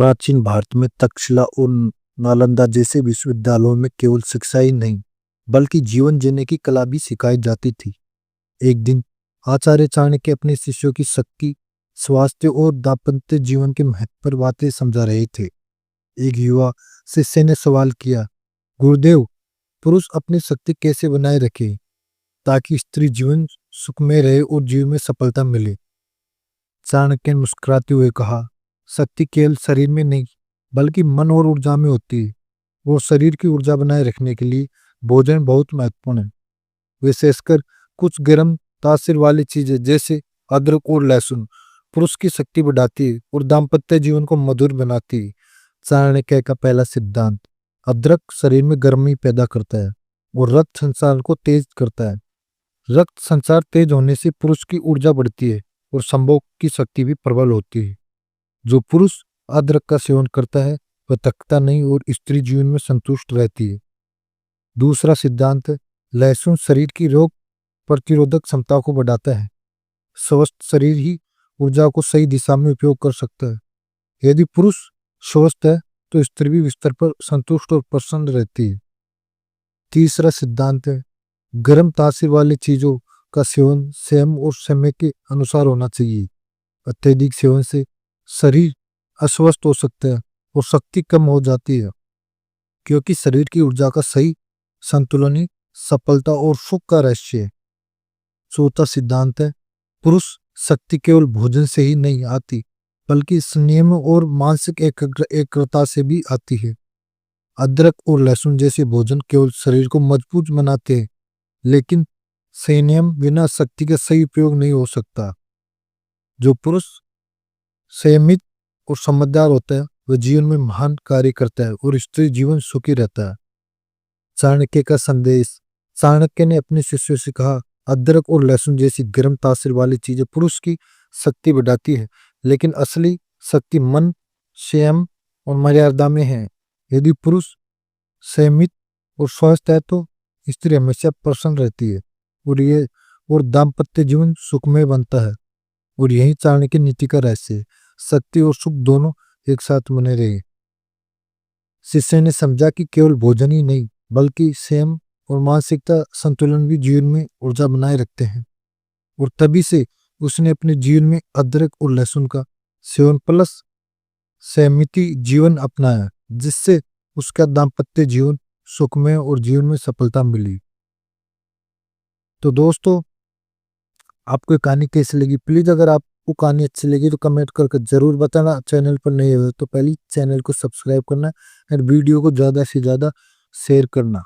प्राचीन भारत में तक्षशिला और नालंदा जैसे विश्वविद्यालयों में केवल शिक्षा ही नहीं बल्कि जीवन जीने की कला भी सिखाई जाती थी। एक दिन आचार्य चाणक्य अपने शिष्यों की शक्ति, स्वास्थ्य और दाम्पत्य जीवन के महत्व पर बातें समझा रहे थे। एक युवा शिष्य ने सवाल किया, गुरुदेव, पुरुष अपनी शक्ति कैसे बनाए रखे ताकि स्त्री जीवन सुखमय रहे और जीवन में सफलता मिले। चाणक्य ने मुस्कुराते हुए कहा, शक्ति केवल शरीर में नहीं बल्कि मन और ऊर्जा में होती है। वो शरीर की ऊर्जा बनाए रखने के लिए भोजन बहुत महत्वपूर्ण है, विशेषकर कुछ गर्म तासीर वाली चीजें जैसे अदरक और लहसुन पुरुष की शक्ति बढ़ाती है और दाम्पत्य जीवन को मधुर बनाती है। चाणक्य का पहला सिद्धांत, अदरक शरीर में गर्मी पैदा करता है और रक्त संचार को तेज करता है। रक्त संचार तेज होने से पुरुष की ऊर्जा बढ़ती है और संभोग की शक्ति भी प्रबल होती है। जो पुरुष अदरक का सेवन करता है वह थकता नहीं और स्त्री जीवन में संतुष्ट रहती है। दूसरा सिद्धांत, लहसुन शरीर की रोग प्रतिरोधक क्षमता को बढ़ाता है। स्वस्थ शरीर ही ऊर्जा को सही दिशा में उपयोग कर सकता है। यदि पुरुष स्वस्थ है तो स्त्री भी बिस्तर पर संतुष्ट और प्रसन्न रहती है। तीसरा सिद्धांत है, गर्म तासीर वाली चीजों का सेवन संयम और समय के अनुसार होना चाहिए। अत्यधिक सेवन से शरीर अस्वस्थ हो सकता है और शक्ति कम हो जाती है, क्योंकि शरीर की ऊर्जा का सही संतुलन ही सफलता और सुख का रहस्य है। चौथा सिद्धांत है, पुरुष शक्ति केवल भोजन से ही नहीं आती बल्कि संयम और मानसिक एकाग्रता से भी आती है। अदरक और लहसुन जैसे भोजन केवल शरीर को मजबूत बनाते हैं, लेकिन संयम बिना शक्ति का सही उपयोग नहीं हो सकता। जो पुरुष संयमित और समझदार होता है वह जीवन में महान कार्य करता है और स्त्री जीवन सुखी रहता है। चाणक्य का संदेश, चाणक्य ने अपने शिष्यों से कहा, अदरक और लहसुन जैसी गर्म तासीर वाली चीजें पुरुष की शक्ति बढ़ाती है, लेकिन असली शक्ति मन, संयम और मर्यादा में है। यदि पुरुष संयमित और स्वस्थ है तो स्त्री हमेशा प्रसन्न रहती है और दाम्पत्य जीवन सुखमय बनता है। और यही चाणक्य नीति का रहस्य है, शक्ति और सुख दोनों एक साथ बने रहे। शिष्य ने समझा कि केवल भोजन ही नहीं बल्कि संयम और मानसिकता संतुलन भी जीवन में ऊर्जा बनाए रखते हैं। और तभी से उसने अपने जीवन में अदरक और लहसुन का सेवन प्लस संयमित जीवन अपनाया, जिससे उसका दाम्पत्य जीवन सुखमय और जीवन में सफलता मिली। तो दोस्तों, आपको कहानी कैसी लगी? प्लीज अगर आपको कहानी अच्छी लगी तो कमेंट करके जरूर बताना। चैनल पर नए हो तो पहले चैनल को सब्सक्राइब करना और वीडियो को ज्यादा से ज्यादा शेयर करना।